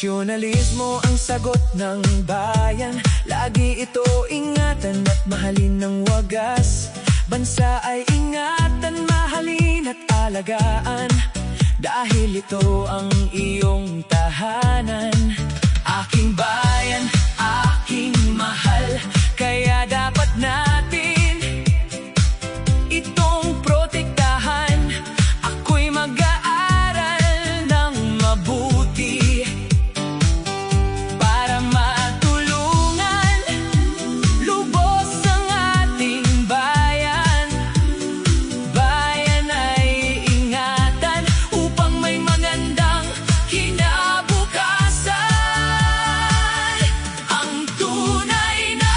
Nasyonalismo ang sagot ng bayan. Lagi ito ingatan at mahalin ng wagas. Bansa ay ingatan, mahalin at alagaan, dahil ito ang iyong tahanan. Aking bayan, aking mahal, kaya dapat natin itong protektahan. Ako'y mag-aaral ng mabuti para matulungan lubos ang ating bayan. Bayan ay ingatan upang may magandang kinabukasan. Ang tunay na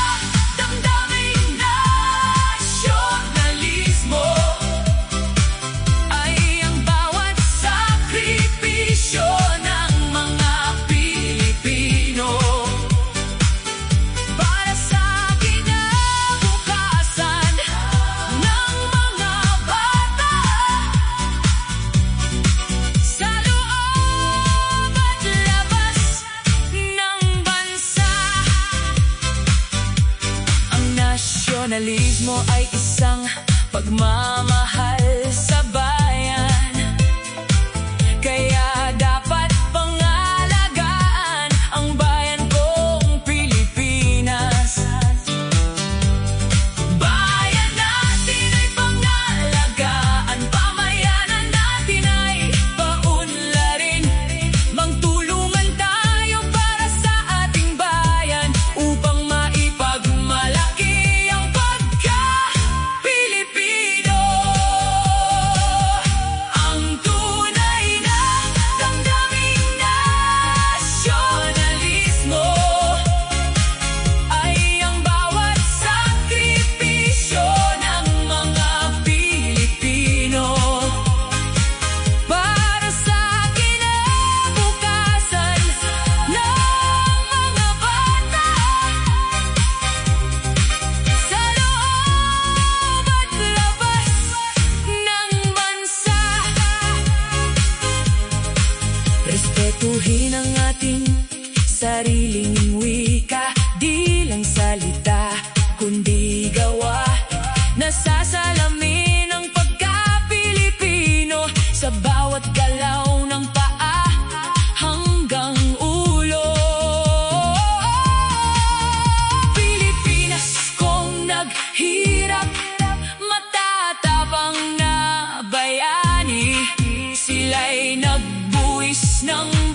damdaming nasyonalismo ay ang bawat sakripisyo ng mga Pilipino para sa kinabukasan ng mga bata sa loob at labas ng bansa. Ang nasyonalismo ay isang pagmamahal sa bayan, kaya dapat pangalagaan ang bayan kong Pilipinas. Bayan natin ay pangalagaan, pamayanan natin ay paunlarin. Magtulungan tayo para sa ating bayan upang maipagmalaki ang pagka-Pilipino. Ang tunay na damdaming nasyonalismo ay ang bawat sakripisyo ng mga Pilipino para sa kinabukasan ng mga bata sa loob at labas ng bansa. Respetuhin ang ating sariling wika, di lang salita kundi gawa. Nasasalamin ang pagka-Pilipino sa bawat galaw ng paa hanggang ulo. Pilipinas kong naghirap, matatapang na bayani, sila'y nagbuwis ng